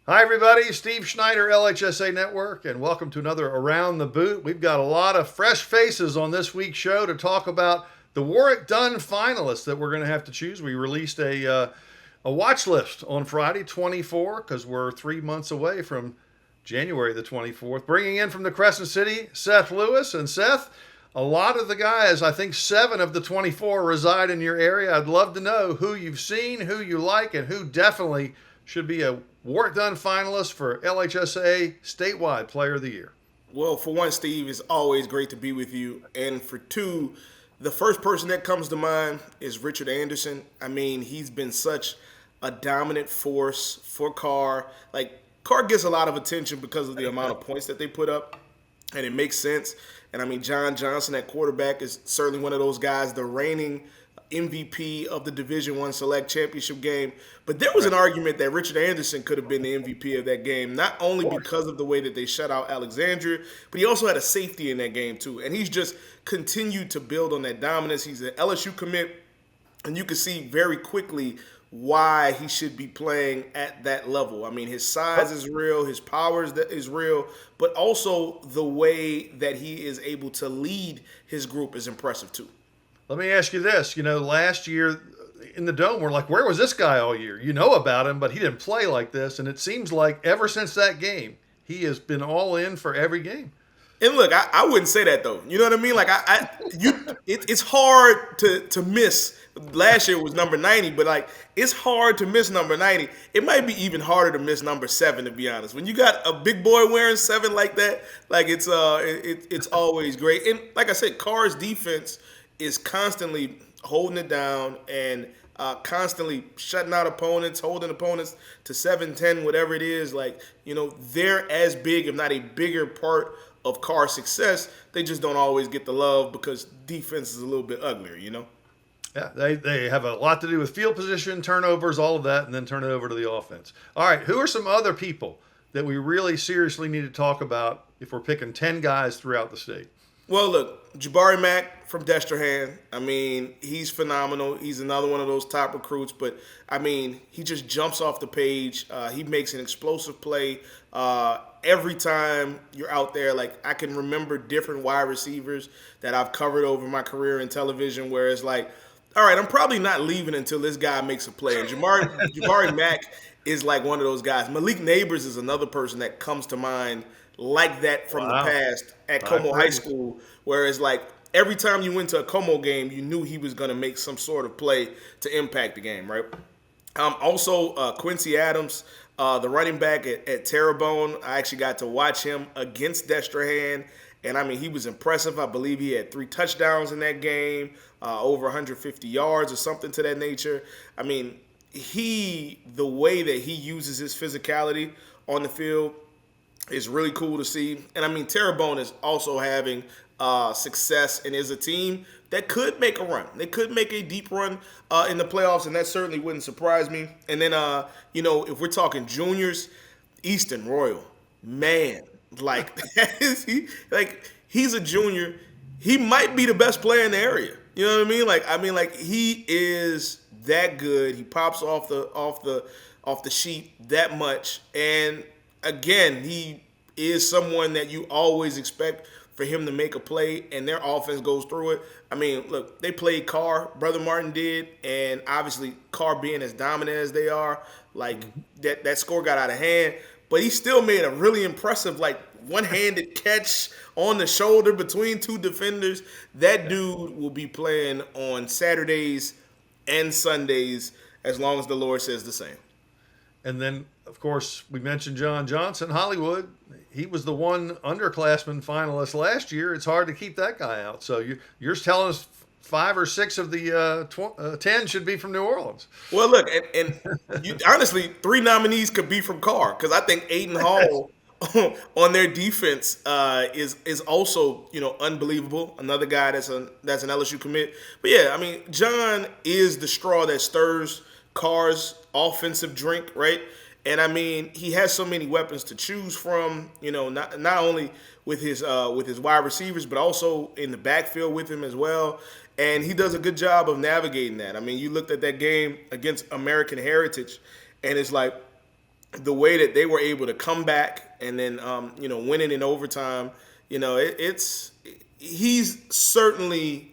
Hi, everybody. Steve Schneider, LHSA Network, and welcome to another Around the Boot. We've got a lot of fresh faces on this week's show to talk about the Warwick Dunn finalists that we're going to have to choose. We released a watch list on Friday, 24, because we're 3 months away from January the 24th. Bringing in from the Crescent City, Seth Lewis. And Seth, a lot of the guys, I think 7 of the 24 reside in your area. I'd love to know who you've seen, who you like, and who definitely should be a Warwick Dunn finalist for LHSAA Statewide Player of the Year. Well, for one, Steve, it's always great to be with you. And for two, the first person that comes to mind is Richard Anderson. I mean, he's been such a dominant force for Carr. Like, Carr gets a lot of attention because of the amount of points that they put up, and it makes sense. And I mean, John Johnson at quarterback is certainly one of those guys, the reigning MVP of the Division One Select Championship game. But there was an argument that Richard Anderson could have been the MVP of that game, not only because of the way that they shut out Alexandria, but he also had a safety in that game too. And he's just continued to build on that dominance. He's an LSU commit, and you can see very quickly why he should be playing at that level. I mean, his size is real, his power is real, but also the way that he is able to lead his group is impressive too. Let me ask you this. Last year in the Dome, we're like, where was this guy all year? You know about him, but he didn't play like this. And it seems like ever since that game, he has been all in for every game. And look, I wouldn't say that though. You know what I mean? Like it's hard to miss. Last year was number 90, but like it's hard to miss number 90. It might be even harder to miss number 7, to be honest. When you got a big boy wearing 7 like that, like it's always great. And like I said, Carr's defense is constantly holding it down and constantly shutting out opponents, holding opponents to 7-10, whatever it is. Like, they're as big, if not a bigger part of Carr's success. They just don't always get the love because defense is a little bit uglier. Yeah, they have a lot to do with field position, turnovers, all of that, and then turn it over to the offense. All right, who are some other people that we really seriously need to talk about if we're picking 10 guys throughout the state? Well, look, Jabari Mack from Destrehan. I mean, he's phenomenal. He's another one of those top recruits. But, I mean, he just jumps off the page. He makes an explosive play every time you're out there. Like, I can remember different wide receivers that I've covered over my career in television where it's like, all right, I'm probably not leaving until this guy makes a play. And Jabari Mack is like one of those guys. Malik Neighbors is another person that comes to mind like that from the past at Como High School, whereas like every time you went to a Como game, you knew he was going to make some sort of play to impact the game, right? Also, Quincy Adams, the running back at Terrebonne, I actually got to watch him against Destrehan, and I mean, he was impressive. I believe he had 3 touchdowns in that game, over 150 yards or something to that nature. I mean, the way that he uses his physicality on the field is really cool to see. And I mean, Terrebonne is also having success and is a team that could make a run. They could make a deep run in the playoffs, and that certainly wouldn't surprise me. And then, if we're talking juniors, Easton Royal, man, like he's a junior. He might be the best player in the area. You know what I mean? Like he is that good. He pops off the sheet that much, and again, he is someone that you always expect for him to make a play, and their offense goes through it. I mean, look, they played Carr, Brother Martin did, and obviously Carr being as dominant as they are, like that score got out of hand, but he still made a really impressive, like, one-handed catch on the shoulder between 2 defenders. That dude will be playing on Saturdays and Sundays as long as the Lord says the same. And then, of course, we mentioned John Johnson, Hollywood. He was the one underclassman finalist last year. It's hard to keep that guy out. So you're telling us 5 or 6 of the 10 should be from New Orleans. Well, look, and honestly, 3 nominees could be from Carr because I think Aiden Hall on their defense is also unbelievable. Another guy that's an LSU commit. But yeah, I mean, John is the straw that stirs Carr's offensive drink, right? And I mean, he has so many weapons to choose from. Not only with his wide receivers, but also in the backfield with him as well. And he does a good job of navigating that. I mean, you looked at that game against American Heritage, and it's like the way that they were able to come back and then win it in overtime, he's certainly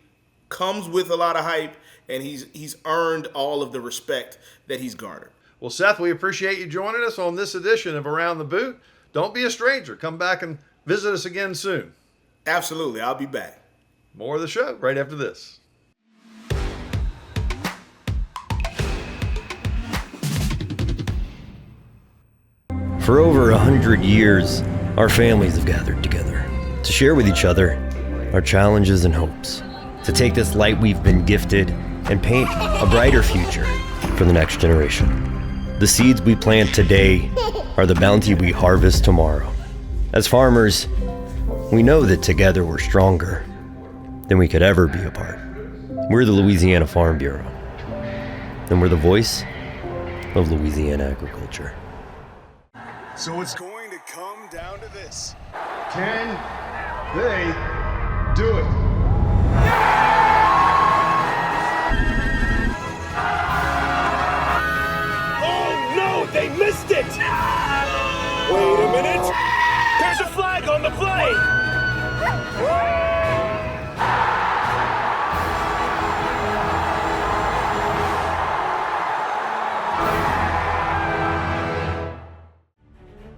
comes with a lot of hype, and he's earned all of the respect that he's garnered. Well, Seth, we appreciate you joining us on this edition of Around the Boot. Don't be a stranger. Come back and visit us again soon. Absolutely. I'll be back. More of the show right after this. For over 100 years, our families have gathered together to share with each other our challenges and hopes, to take this light we've been gifted and paint a brighter future for the next generation. The seeds we plant today are the bounty we harvest tomorrow. As farmers, we know that together we're stronger than we could ever be apart. We're the Louisiana Farm Bureau, and we're the voice of Louisiana agriculture. So it's going to come down to this. Can they do it? Oh no, they missed it! Wait a minute! There's a flag on the play!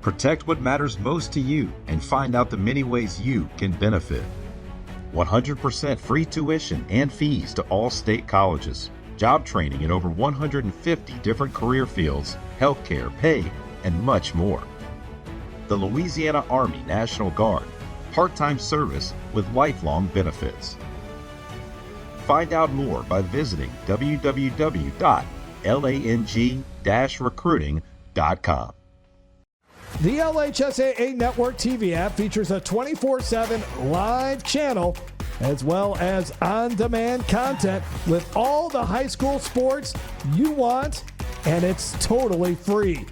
Protect what matters most to you and find out the many ways you can benefit. 100% free tuition and fees to all state colleges. Job training in over 150 different career fields, healthcare, pay, and much more. The Louisiana Army National Guard, part-time service with lifelong benefits. Find out more by visiting www.lang-recruiting.com. The LHSAA Network TV app features a 24/7 live channel as well as on-demand content with all the high school sports you want, and it's totally free.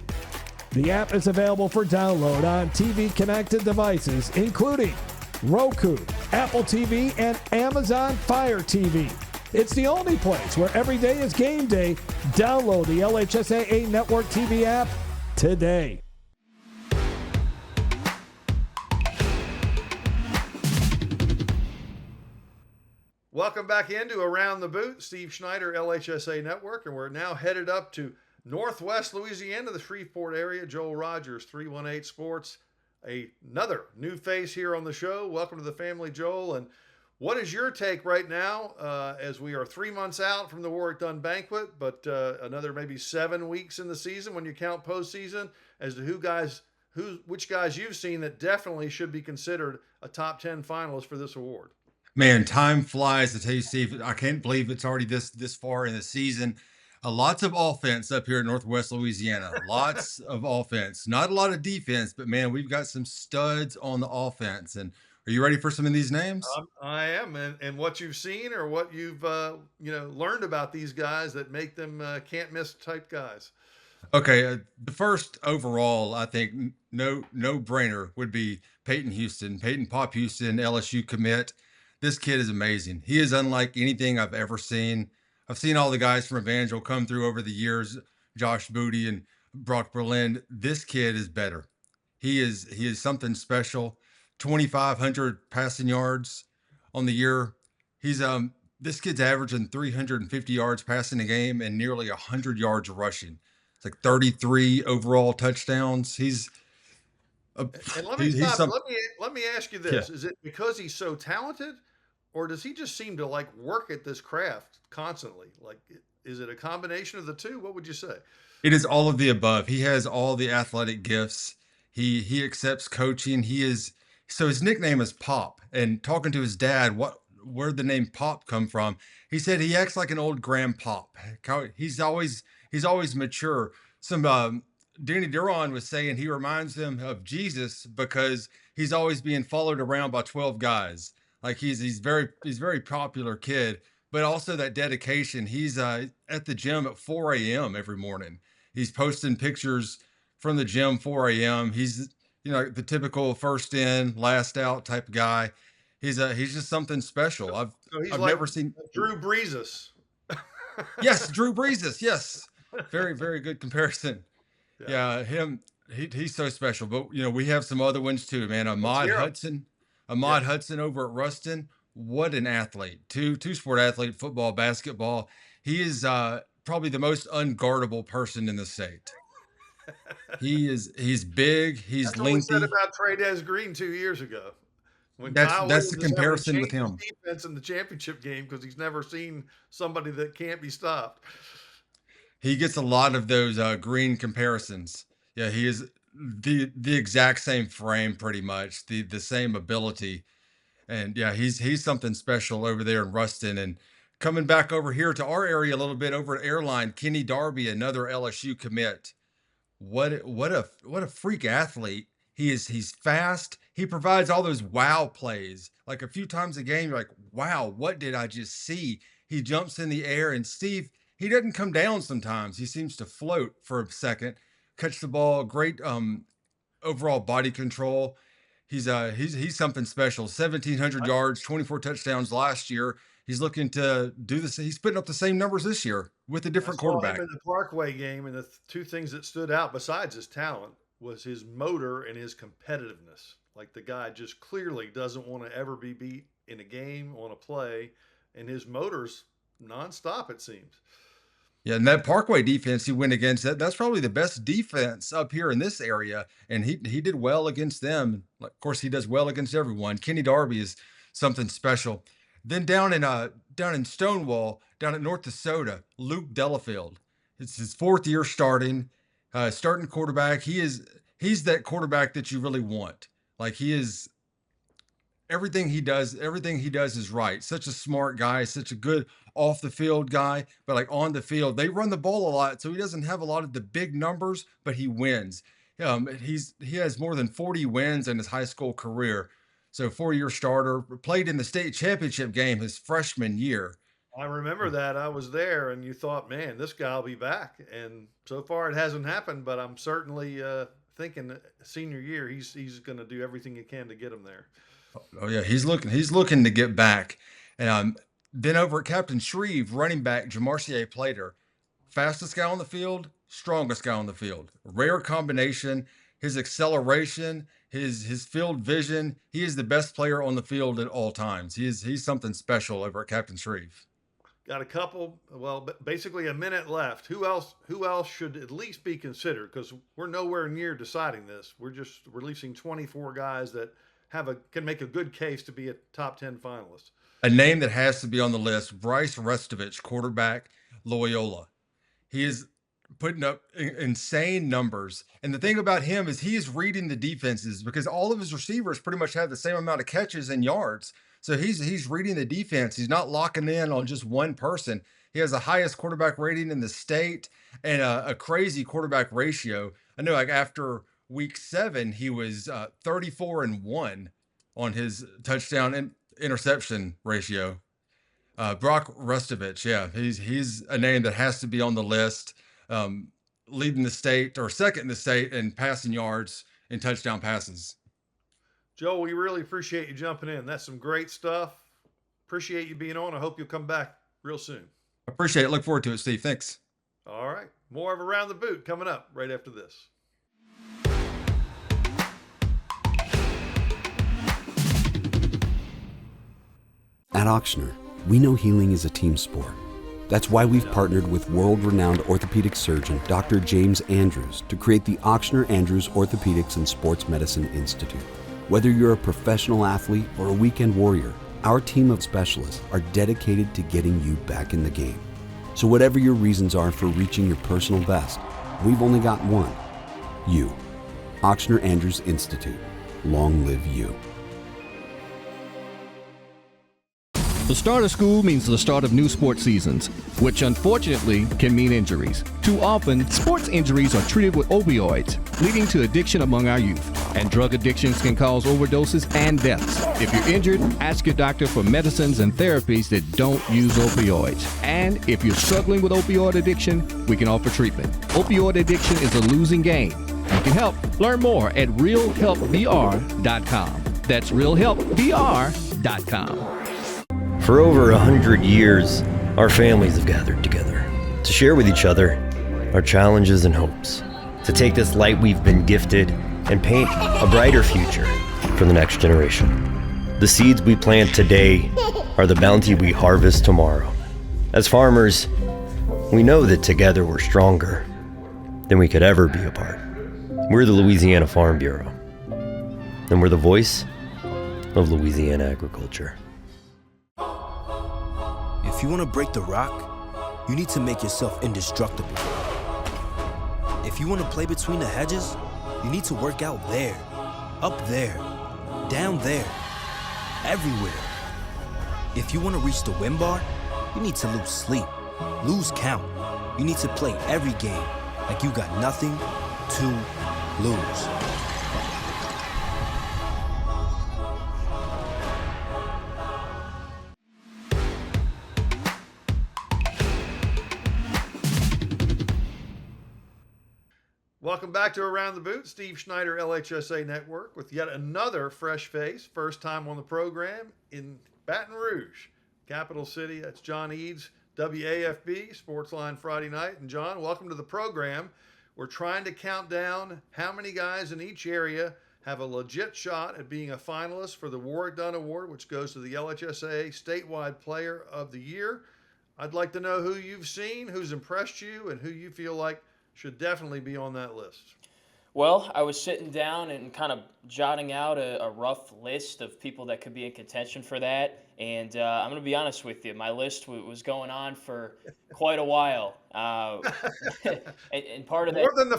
The app is available for download on TV-connected devices, including Roku, Apple TV, and Amazon Fire TV. It's the only place where every day is game day. Download the LHSAA Network TV app today. Welcome back into Around the Boot. Steve Schneider, LHSA Network, and we're now headed up to Northwest Louisiana, the Shreveport area. Joel Rodgers, 318 Sports, another new face here on the show. Welcome to the family, Joel. And what is your take right now as we are 3 months out from the Warwick Dunn banquet, but another maybe 7 weeks in the season when you count postseason, as to which guys you've seen that definitely should be considered a top 10 finalist for this award? Man, time flies. I tell you, Steve, I can't believe it's already this far in the season. Lots of offense up here in Northwest Louisiana. Lots of offense. Not a lot of defense, but man, we've got some studs on the offense. And are you ready for some of these names? I am. And what you've seen or what you've learned about these guys that make them can't miss type guys. Okay, the first overall, I think no brainer would be Peyton Pop Houston, LSU commit. This kid is amazing. He is unlike anything I've ever seen. I've seen all the guys from Evangel come through over the years, Josh Booty and Brock Berlin. This kid is better. He is something special. 2,500 passing yards on the year. He's this kid's averaging 350 yards passing a game and nearly 100 yards rushing. It's like 33 overall touchdowns. And let me ask you this: Is it because he's so talented, or does he just seem to work at this craft constantly? Is it a combination of the two? What would you say? It is all of the above. He has all the athletic gifts. He accepts coaching. So his nickname is Pop. And talking to his dad, where'd the name Pop come from? He said he acts like an old grandpop. He's always mature. Danny Duron was saying he reminds them of Jesus because he's always being followed around by 12 guys. Like he's very popular kid, but also that dedication. He's at the gym at 4 a.m. every morning. He's posting pictures from the gym 4 a.m. He's the typical first in, last out type guy. He's just something special. I've never seen Drew Brees. Yes, Drew Brees. Yes, very very good comparison. Yeah, he's so special. But we have some other ones too, man. Ahmad hear 'em. Hudson over at Ruston. What an athlete! Two-sport athlete: football, basketball. He is probably the most unguardable person in the state. He's big. He's That's what we said lengthy. about Trey Green 2 years ago. When That's Kyle that's the Williams is having to comparison with change him. his defense in the championship game because he's never seen somebody that can't be stopped. He gets a lot of those green comparisons. Yeah, he is the exact same frame, pretty much the same ability, and yeah, he's something special over there in Ruston. And coming back over here to our area a little bit, over at Airline, Kenny Darby, another LSU commit. What a freak athlete he is. He's fast. He provides all those wow plays. Like a few times a game, you're like, wow, what did I just see? He jumps in the air, and Steve, he doesn't come down sometimes. He seems to float for a second, catch the ball, great overall body control. He's something special. 1,700 yards, 24 touchdowns last year. He's looking to do this. He's putting up the same numbers this year with a different quarterback. I saw him in the Parkway game, and the two things that stood out besides his talent was his motor and his competitiveness. Like, the guy just clearly doesn't want to ever be beat in a game, on a play, and his motor's nonstop, it seems. Yeah, and that Parkway defense he went against, that's probably the best defense up here in this area, and he did well against them. Of course, he does well against everyone. Kenny Darby is something special. Then down in Stonewall, down at North Dakota, Luke Delafield. It's his fourth year starting quarterback. He's that quarterback that you really want. Like, he is everything he does is right. Such a smart guy, such a good off the field guy, but like on the field, they run the ball a lot, so he doesn't have a lot of the big numbers, but he wins. He has more than 40 wins in his high school career. So 4-year starter, played in the state championship game his freshman year. I remember that. I was there, and you thought, man, this guy will be back. And so far it hasn't happened, but I'm certainly thinking senior year, he's going to do everything he can to get him there. Oh yeah, he's looking to get back. And then over at Captain Shreve, running back Jamarcier Plater, fastest guy on the field, strongest guy on the field. Rare combination. His acceleration, his field vision. He is the best player on the field at all times. He's something special over at Captain Shreve. Got a couple, basically a minute left. Who else should at least be considered? Because we're nowhere near deciding this. We're just releasing 24 guys that can make a good case to be a top 10 finalist. A name that has to be on the list: Bryce Restovich, quarterback, Loyola. He is putting up insane numbers. And the thing about him is he is reading the defenses, because all of his receivers pretty much have the same amount of catches and yards. So he's reading the defense. He's not locking in on just one person. He has the highest quarterback rating in the state and a crazy quarterback ratio. I know, like, after week 7, he was 34-1 on his touchdown and interception ratio. Brock Restovich, yeah, he's a name that has to be on the list. Leading the state, or second in the state, in passing yards and touchdown passes. Joe, we really appreciate you jumping in. That's some great stuff. Appreciate you being on. I hope you'll come back real soon. Appreciate it. Look forward to it, Steve. Thanks. All right. More of Around the Boot coming up right after this. At Auctioner, we know healing is a team sport. That's why we've partnered with world-renowned orthopedic surgeon Dr. James Andrews to create the Auctioner Andrews Orthopedics and Sports Medicine Institute. Whether you're a professional athlete or a weekend warrior, our team of specialists are dedicated to getting you back in the game. So whatever your reasons are for reaching your personal best, we've only got one: you. Auctioner Andrews Institute. Long live you. The start of school means the start of new sports seasons, which unfortunately can mean injuries. Too often, sports injuries are treated with opioids, leading to addiction among our youth. And drug addictions can cause overdoses and deaths. If you're injured, ask your doctor for medicines and therapies that don't use opioids. And if you're struggling with opioid addiction, we can offer treatment. Opioid addiction is a losing game. You can help. Learn more at realhelpvr.com. That's realhelpvr.com. For over 100 years, our families have gathered together to share with each other our challenges and hopes, to take this light we've been gifted and paint a brighter future for the next generation. The seeds we plant today are the bounty we harvest tomorrow. As farmers, we know that together we're stronger than we could ever be apart. We're the Louisiana Farm Bureau, and we're the voice of Louisiana agriculture. If you want to break the rock, you need to make yourself indestructible. If you want to play between the hedges, you need to work out there, up there, down there, everywhere. If you want to reach the win bar, you need to lose sleep, lose count. You need to play every game like you got nothing to lose. Welcome back to Around the Boot. Steve Schneider, LHSA Network, with yet another fresh face. First time on the program in Baton Rouge, capital city. That's John Eads, WAFB, Sportsline Friday night. And John, welcome to the program. We're trying to count down how many guys in each area have a legit shot at being a finalist for the Warwick Dunn Award, which goes to the LHSAA Statewide Player of the Year. I'd like to know who you've seen, who's impressed you, and who you feel like should definitely be on that list. Well, I was sitting down and kind of jotting out a rough list of people that could be in contention for that. And I'm going to be honest with you, my list was going on for quite a while. And part of that, more than the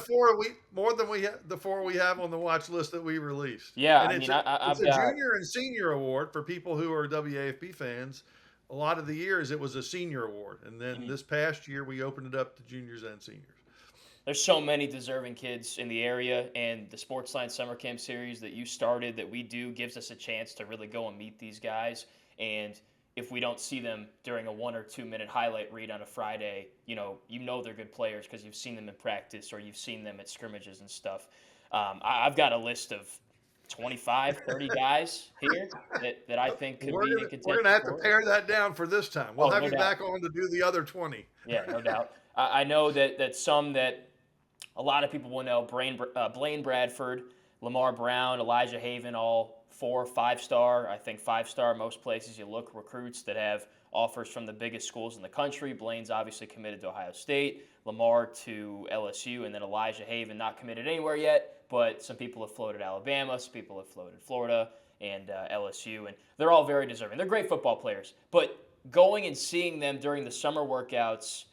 four we have on the watch list that we released. Yeah, and it's a junior and senior award for people who are WAFB fans. A lot of the years it was a senior award, and then this past year we opened it up to juniors and seniors. There's so many deserving kids in the area, and the Sportsline Summer Camp Series that you started, that we do, gives us a chance to really go and meet these guys. And if we don't see them during a 1 or 2 minute highlight read on a Friday, you know they're good players because you've seen them in practice or you've seen them at scrimmages and stuff. I've got a list of 25, 30 guys here that I think could be in contention. We're going to have to pare that down for this time. We'll have you back on to do the other 20. Yeah, no doubt. I know that some that a lot of people will know, Blaine Bradford, Lamar Brown, Elijah Haven, all 4 or 5-star. I think 5-star most places you look, recruits that have offers from the biggest schools in the country. Blaine's obviously committed to Ohio State, Lamar to LSU, and then Elijah Haven not committed anywhere yet, but some people have floated Alabama, some people have floated Florida and LSU, and they're all very deserving. They're great football players, but going and seeing them during the summer workouts,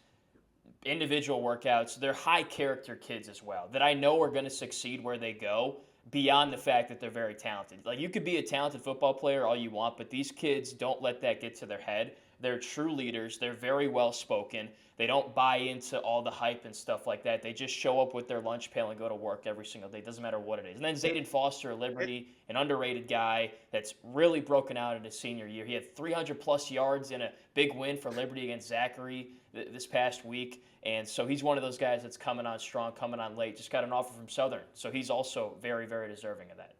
individual workouts, they're high character kids as well that I know are going to succeed where they go, beyond the fact that they're very talented. Like, you could be a talented football player all you want, but these kids don't let that get to their head. They're true leaders. They're very well spoken. They don't buy into all the hype and stuff like that. They just show up with their lunch pail and go to work every single day. It doesn't matter what it is. And then Zayden Foster, Liberty, an underrated guy that's really broken out in his senior year. He had 300-plus yards in a big win for Liberty against Zachary this past week. And so he's one of those guys that's coming on strong, coming on late. Just got an offer from Southern. So he's also very, very deserving of that.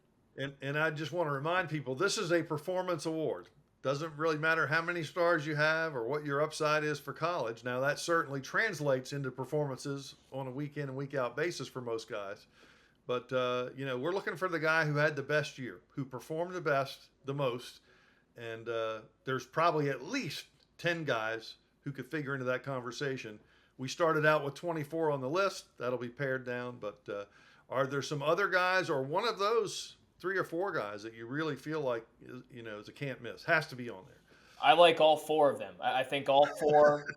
And I just want to remind people, this is a performance award. Doesn't really matter how many stars you have or what your upside is for college. Now, that certainly translates into performances on a week in and week out basis for most guys. But, we're looking for the guy who had the best year, who performed the best, the most. And there's probably at least 10 guys who could figure into that conversation. We started out with 24 on the list. That'll be pared down. But are there some other guys or one of those 3 or 4 guys that you really feel like, is a can't miss, has to be on there? I like all 4 of them. I think all 4.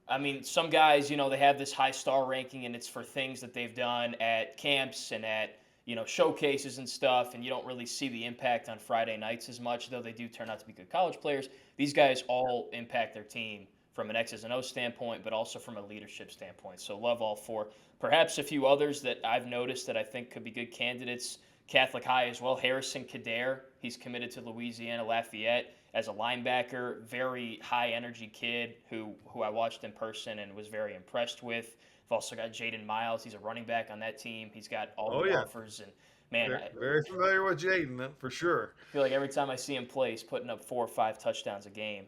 I mean, some guys, they have this high star ranking, and it's for things that they've done at camps and at, showcases and stuff, and you don't really see the impact on Friday nights as much, though they do turn out to be good college players. These guys all impact their team from an X's and O's standpoint, but also from a leadership standpoint. So love all 4. Perhaps a few others that I've noticed that I think could be good candidates. Catholic High as well. Harrison Kader, he's committed to Louisiana Lafayette as a linebacker. Very high energy kid who I watched in person and was very impressed with. I've also got Jaden Miles. He's a running back on that team. He's got all the offers, and man, very familiar with Jaden, for sure. I feel like every time I see him play, he's putting up 4 or 5 touchdowns a game.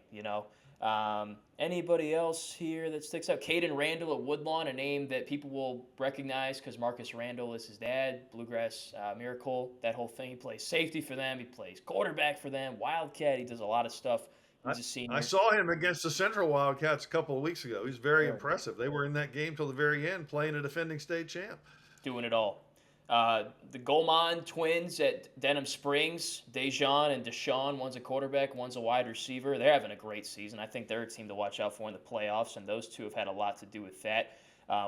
Anybody else here that sticks out? Caden Randall at Woodlawn, a name that people will recognize because Marcus Randall is his dad, Bluegrass Miracle, that whole thing. He plays safety for them. He plays quarterback for them, Wildcat. He does a lot of stuff. He's a senior. I saw him against the Central Wildcats a couple of weeks ago. He's very impressive. They were in that game till the very end, playing a defending state champ. Doing it all. The Goldman twins at Denham Springs, Dejan and Deshaun, one's a quarterback, one's a wide receiver. They're having a great season. I think they're a team to watch out for in the playoffs, and those two have had a lot to do with that.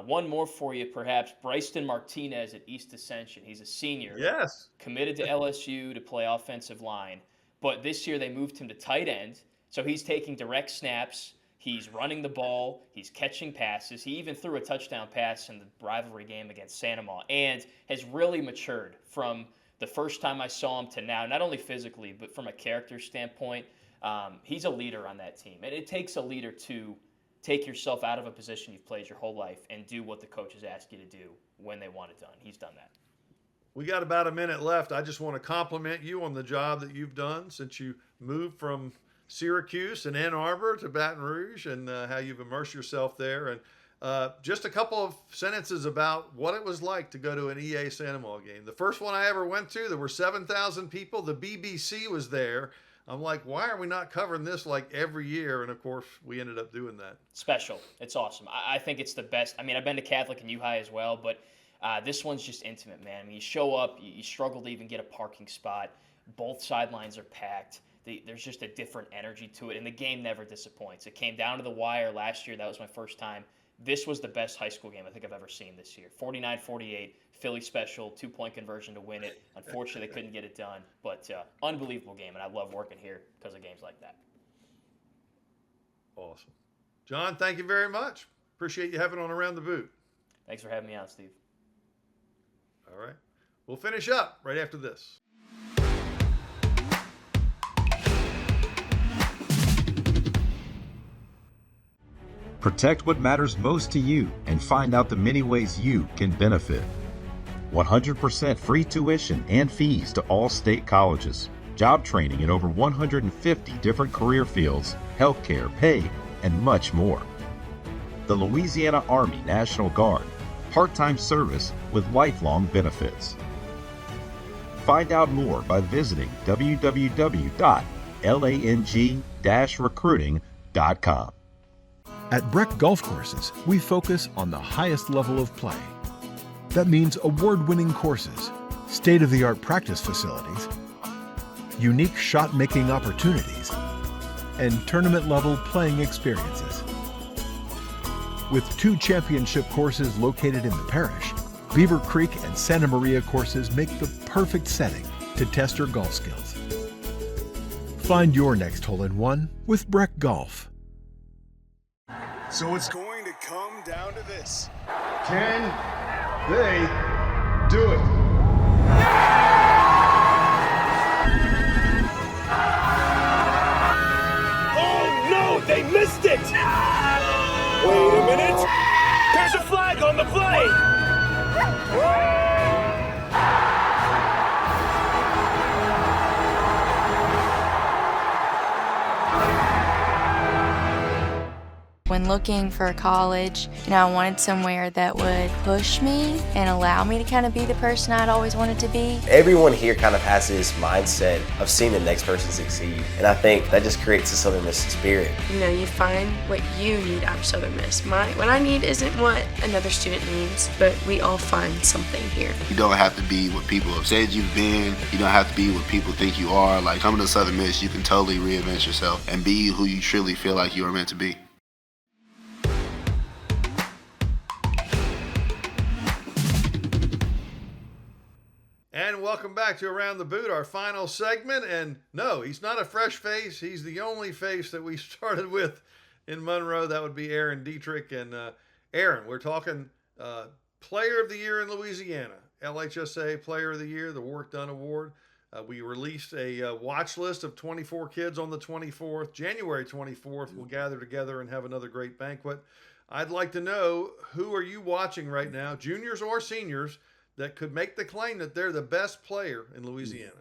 One more for you, perhaps. Bryson Martinez at East Ascension. He's a senior. Yes. Committed to LSU to play offensive line. But this year they moved him to tight end, so he's taking direct snaps. He's running the ball. He's catching passes. He even threw a touchdown pass in the rivalry game against Santa Ma and has really matured from the first time I saw him to now, not only physically, but from a character standpoint. He's a leader on that team. And it takes a leader to take yourself out of a position you've played your whole life and do what the coaches ask you to do when they want it done. He's done that. We got about a minute left. I just want to compliment you on the job that you've done since you moved from Syracuse and Ann Arbor to Baton Rouge, and how you've immersed yourself there. And just a couple of sentences about what it was like to go to an EA Santa Ma game. The first one I ever went to, there were 7,000 people. The BBC was there. I'm like, why are we not covering this like every year? And of course, we ended up doing that. Special. It's awesome. I think it's the best. I mean, I've been to Catholic and U-High as well, but this one's just intimate, man. I mean, you show up, you struggle to even get a parking spot. Both sidelines are packed. There's just a different energy to it, and the game never disappoints. It came down to the wire last year. That was my first time. This was the best high school game I think I've ever seen this year. 49-48, Philly special, 2-point conversion to win it. Unfortunately, they couldn't get it done, but unbelievable game, and I love working here because of games like that. Awesome. John, thank you very much. Appreciate you having on Around the Boot. Thanks for having me on, Steve. All right. We'll finish up right after this. Protect what matters most to you and find out the many ways you can benefit. 100% free tuition and fees to all state colleges. Job training in over 150 different career fields, healthcare, pay, and much more. The Louisiana Army National Guard. Part-time service with lifelong benefits. Find out more by visiting www.lang-recruiting.com. At Breck Golf Courses, we focus on the highest level of play. That means award-winning courses, state-of-the-art practice facilities, unique shot-making opportunities, and tournament-level playing experiences. With 2 championship courses located in the parish, Beaver Creek and Santa Maria courses make the perfect setting to test your golf skills. Find your next hole-in-one with Breck Golf. So it's going to come down to this. Can they do it? Oh no, they missed it! Wait a minute! There's a flag on the play! When looking for college, I wanted somewhere that would push me and allow me to kind of be the person I'd always wanted to be. Everyone here kind of has this mindset of seeing the next person succeed, and I think that just creates a Southern Miss spirit. You find what you need out of Southern Miss. What I need isn't what another student needs, but we all find something here. You don't have to be what people have said you've been. You don't have to be what people think you are. Like, coming to Southern Miss, you can totally reinvent yourself and be who you truly feel like you are meant to be. And welcome back to Around the Boot, our final segment. And no, he's not a fresh face. He's the only face that we started with in Monroe. That would be Aaron Dietrich. And Aaron, we're talking Player of the Year in Louisiana, LHSAA Player of the Year, the Work Done Award. We released a watch list of 24 kids on the 24th. January 24th, we'll gather together and have another great banquet. I'd like to know, who are you watching right now, juniors or seniors, that could make the claim that they're the best player in Louisiana?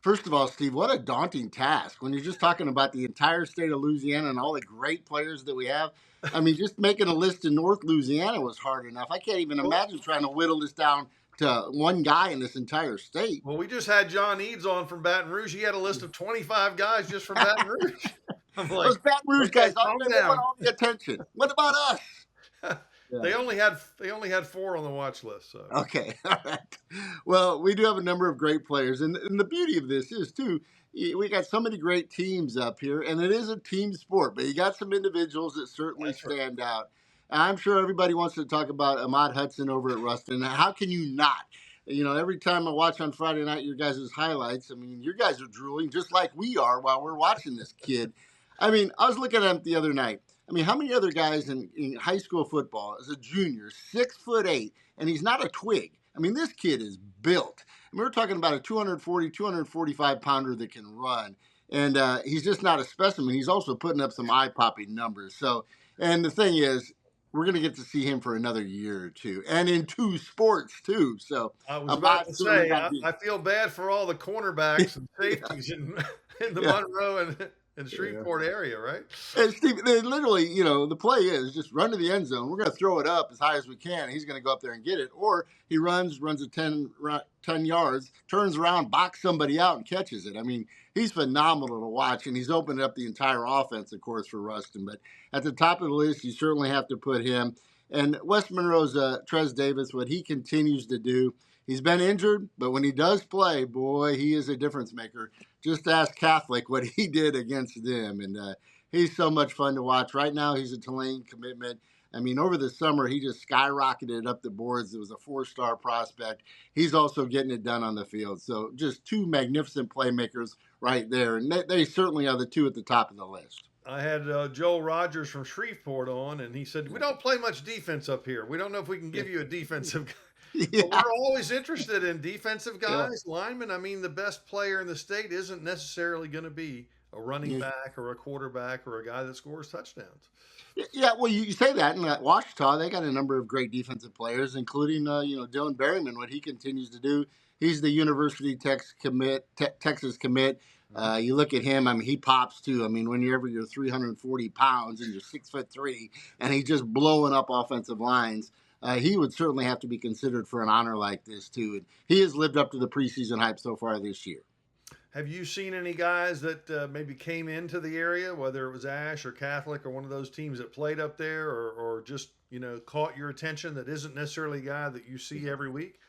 First of all, Steve, what a daunting task when you're just talking about the entire state of Louisiana and all the great players that we have. I mean, just making a list in North Louisiana was hard enough. I can't even imagine trying to whittle this down to one guy in this entire state. Well, we just had John Eads on from Baton Rouge. He had a list of 25 guys just from Baton Rouge. I'm like, those Baton Rouge okay, guys, calm they down. want all the attention. What about us? They only had 4 on the watch list. So. Okay, all right. Well, we do have a number of great players, and the beauty of this is too, we got so many great teams up here, and it is a team sport. But you got some individuals that certainly stand out. I'm sure everybody wants to talk about Ahmad Hudson over at Ruston. How can you not? You know, every time I watch on Friday night your guys' highlights, I mean, your guys are drooling just like we are while we're watching this kid. I mean, I was looking at him the other night. I mean, how many other guys in high school football as a junior, 6'8", and he's not a twig? I mean, this kid is built. I mean, we're talking about a 240, 245 pounder that can run. And he's just not a specimen. He's also putting up some eye-popping numbers. So, and the thing is, we're going to get to see him for another year or two, and in 2 sports too. So I was about to say, I feel bad for all the cornerbacks and safeties in the Monroe and Shreveport area, right? And Steve, they literally, you know, the play is just run to the end zone. We're going to throw it up as high as we can. And he's going to go up there and get it. Or he runs a 10 yards, turns around, box somebody out, and catches it. I mean, he's phenomenal to watch, and he's opened up the entire offense, of course, for Ruston. But at the top of the list, you certainly have to put him. And West Monroe's Trez Davis, what he continues to do, he's been injured, but when he does play, boy, he is a difference maker. Just ask Catholic what he did against them. And he's so much fun to watch. Right now, he's a Tulane commitment. I mean, over the summer, he just skyrocketed up the boards. It was a 4-star prospect. He's also getting it done on the field. So just 2 magnificent playmakers right there. And they certainly are the 2 at the top of the list. I had Joel Rodgers from Shreveport on, and he said, we don't play much defense up here. We don't know if we can give you a defensive guy. Yeah. But we're always interested in defensive guys, linemen. I mean, the best player in the state isn't necessarily going to be a running back or a quarterback or a guy that scores touchdowns. Yeah, well, you say that in Ouachita, they got a number of great defensive players, including Dylan Berryman. What he continues to do, he's the University Texas commit. You look at him, I mean, he pops too. I mean, whenever you're 340 pounds and you're 6'3", and he's just blowing up offensive lines. He would certainly have to be considered for an honor like this, too. And he has lived up to the preseason hype so far this year. Have you seen any guys that maybe came into the area, whether it was Ash or Catholic or one of those teams that played up there or just, caught your attention that isn't necessarily a guy that you see every week?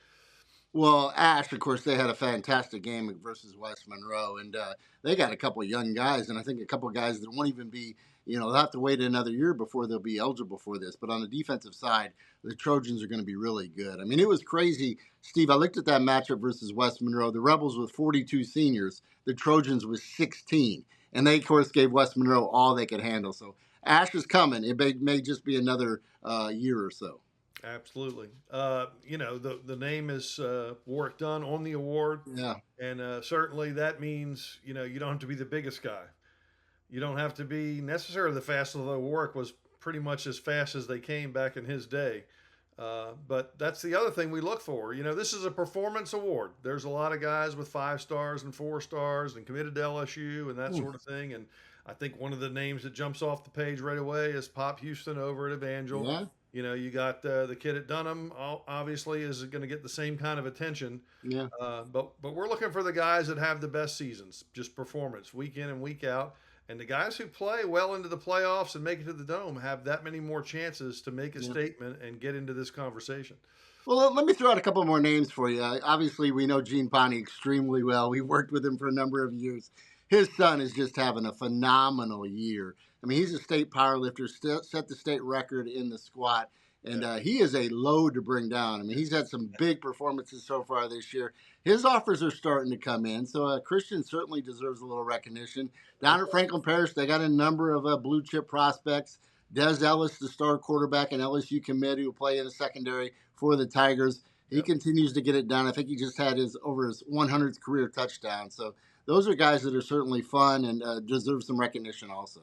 Well, Ash, of course, they had a fantastic game versus West Monroe, and they got a couple of young guys, and I think a couple of guys that won't even be, they'll have to wait another year before they'll be eligible for this. But on the defensive side, the Trojans are going to be really good. I mean, it was crazy, Steve. I looked at that matchup versus West Monroe. The Rebels with 42 seniors, the Trojans with 16, and they, of course, gave West Monroe all they could handle. So Ash is coming. It may just be another year or so. Absolutely. The name is Warwick Dunn on the award. Yeah. And certainly that means, you don't have to be the biggest guy. You don't have to be necessarily the fastest, although Warwick was pretty much as fast as they came back in his day. But that's the other thing we look for. This is a performance award. There's a lot of guys with 5 stars and 4 stars and committed to LSU and that sort of thing. And I think one of the names that jumps off the page right away is Pop Houston over at Evangel. Yeah. You got the kid at Dunham, obviously, is going to get the same kind of attention. Yeah. But we're looking for the guys that have the best seasons, just performance, week in and week out. And the guys who play well into the playoffs and make it to the Dome have that many more chances to make a statement and get into this conversation. Well, let me throw out a couple more names for you. Obviously, we know Gene Ponte extremely well. We worked with him for a number of years. His son is just having a phenomenal year. I mean, he's a state powerlifter, set the state record in the squat, and he is a load to bring down. I mean, he's had some big performances so far this year. His offers are starting to come in, so Christian certainly deserves a little recognition. Down at Franklin Parish, they got a number of blue-chip prospects. Des Ellis, the star quarterback and LSU commit, who will play in the secondary for the Tigers. He continues to get it done. I think he just had over his 100th career touchdown. So those are guys that are certainly fun and deserve some recognition also.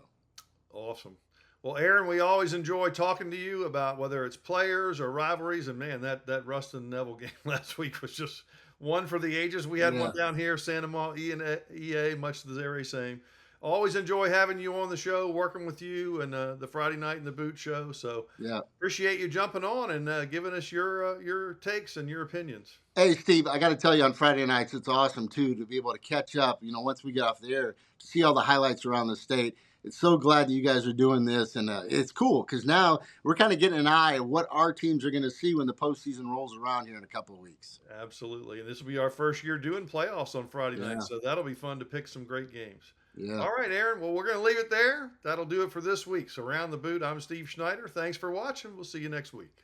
Awesome. Well, Aaron, we always enjoy talking to you about whether it's players or rivalries. And, man, that Ruston Neville game last week was just one for the ages. We had Yeah. one down here, Santa Monica EA, much the very same. Always enjoy having you on the show, working with you, and the Friday night in the boot show. So Yeah. appreciate you jumping on and giving us your takes and your opinions. Hey, Steve, I got to tell you, on Friday nights, it's awesome, too, to be able to catch up, once we get off the air, to see all the highlights around the state. It's so glad that you guys are doing this, and it's cool because now we're kind of getting an eye of what our teams are going to see when the postseason rolls around here in a couple of weeks. Absolutely. And this will be our first year doing playoffs on Friday night, so that'll be fun to pick some great games. Yeah. All right, Aaron. Well, we're going to leave it there. That'll do it for this week. So, Around the Boot, I'm Steve Schneider. Thanks for watching. We'll see you next week.